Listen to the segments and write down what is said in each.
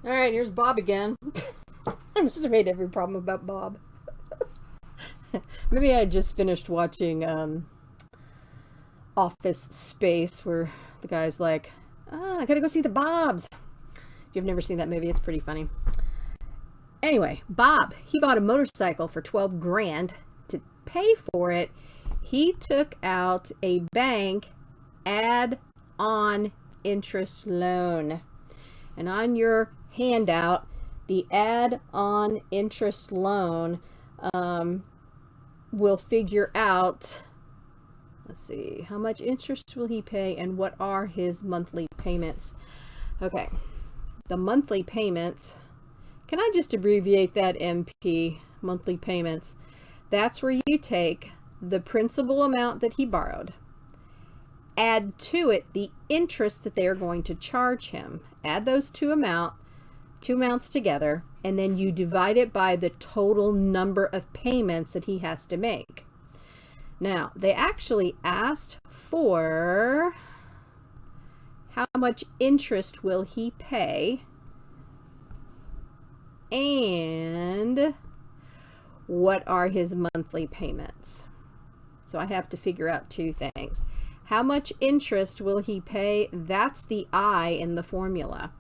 All right, here's Bob again. I must have made every problem about Bob. Maybe I just finished watching Office Space, where the guy's like, I gotta go see the Bobs. If you've never seen that movie, it's pretty funny. Anyway, Bob, he bought a motorcycle for 12 grand. To pay for it, he took out a bank add-on interest loan. And on your handout, the add-on interest loan will figure out, let's see, how much interest will he pay and what are his monthly payments. Okay, the monthly payments, can I just abbreviate that MP, monthly payments? That's where you take the principal amount that he borrowed, add to it the interest that they are going to charge him, add those two amounts together, and then you divide it by the total number of payments that he has to make. Now, they actually asked for how much interest will he pay and what are his monthly payments. So I have to figure out two things. How much interest will he pay? That's the I in the formula.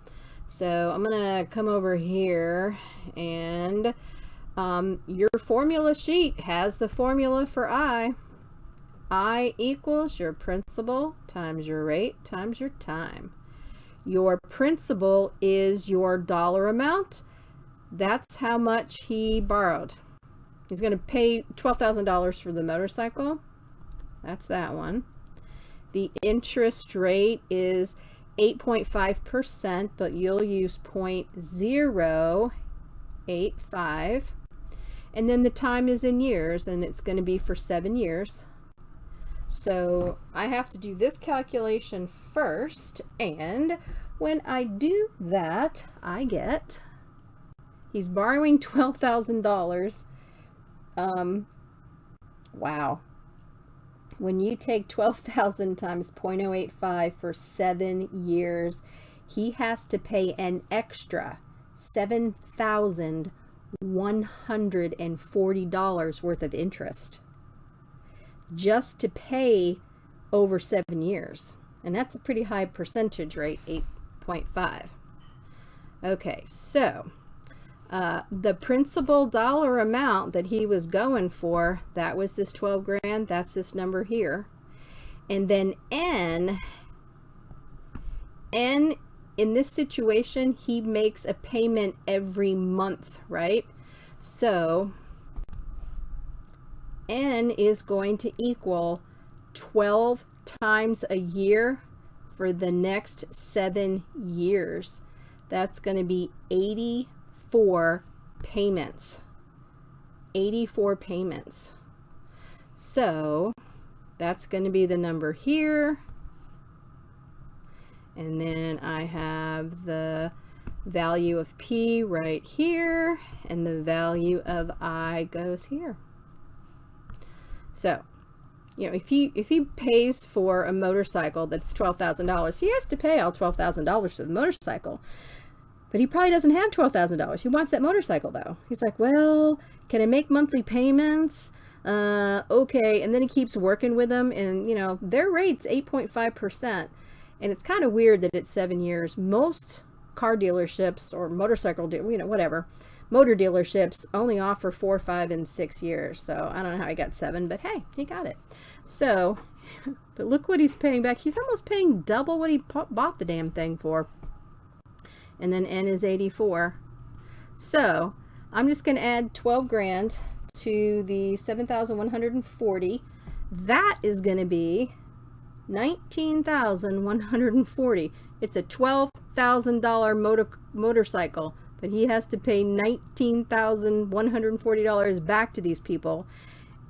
So I'm going to come over here, and your formula sheet has the formula for I. I equals your principal times your rate times your time. Your principal is your dollar amount. That's how much he borrowed. He's going to pay $12,000 for the motorcycle. That's that one. The interest rate is 8.5%, but you'll use 0.085. And then the time is in years, and it's going to be for 7 years. So I have to do this calculation first, and when I do that, I get, he's borrowing $12,000. Wow. When you take 12,000 times 0.085 for 7 years, he has to pay an extra $7,140 worth of interest just to pay over 7 years. And that's a pretty high percentage rate, 8.5. Okay, so the principal dollar amount that he was going for, that was this 12 grand, that's this number here. And then N in this situation, he makes a payment every month, right? So N is going to equal 12 times a year for the next 7 years. That's going to be 84 payments. 84 payments. So that's going to be the number here. And then I have the value of P right here, and the value of I goes here. So, you know, if he pays for a motorcycle that's $12,000, he has to pay all $12,000 for the motorcycle. But he probably doesn't have $12,000. He wants that motorcycle, though. He's like, well, can I make monthly payments? Okay. And then he keeps working with them, and, you know, their rate's 8.5%. And it's kind of weird that it's 7 years. Most car dealerships or motorcycle, whatever, motor dealerships only offer 4, 5, and 6 years. So I don't know how he got 7, but hey, he got it. So, but look what he's paying back. He's almost paying double what he bought the damn thing for. And then N is 84. So I'm just going to add 12 grand to the 7,140. That is going to be 19,140. It's a $12,000 motorcycle, but he has to pay $19,140 back to these people,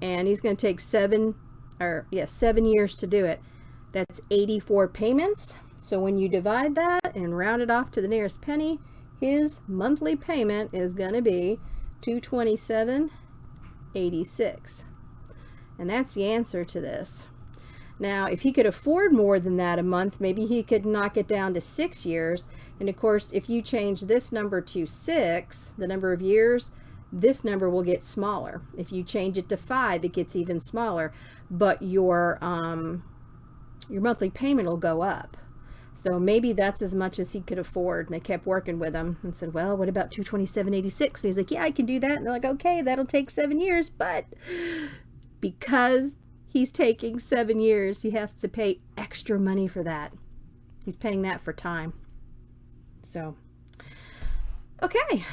and he's going to take 7 years to do it. That's 84 payments. So when you divide that and round it off to the nearest penny, his monthly payment is going to be $227.86. And that's the answer to this. Now, if he could afford more than that a month, maybe he could knock it down to 6 years. And of course, if you change this number to 6, the number of years, this number will get smaller. If you change it to 5, it gets even smaller. But your monthly payment will go up. So maybe that's as much as he could afford. And they kept working with him and said, well, what about $227.86? And he's like, yeah, I can do that. And they're like, okay, that'll take 7 years. But because he's taking 7 years, he has to pay extra money for that. He's paying that for time. So, okay.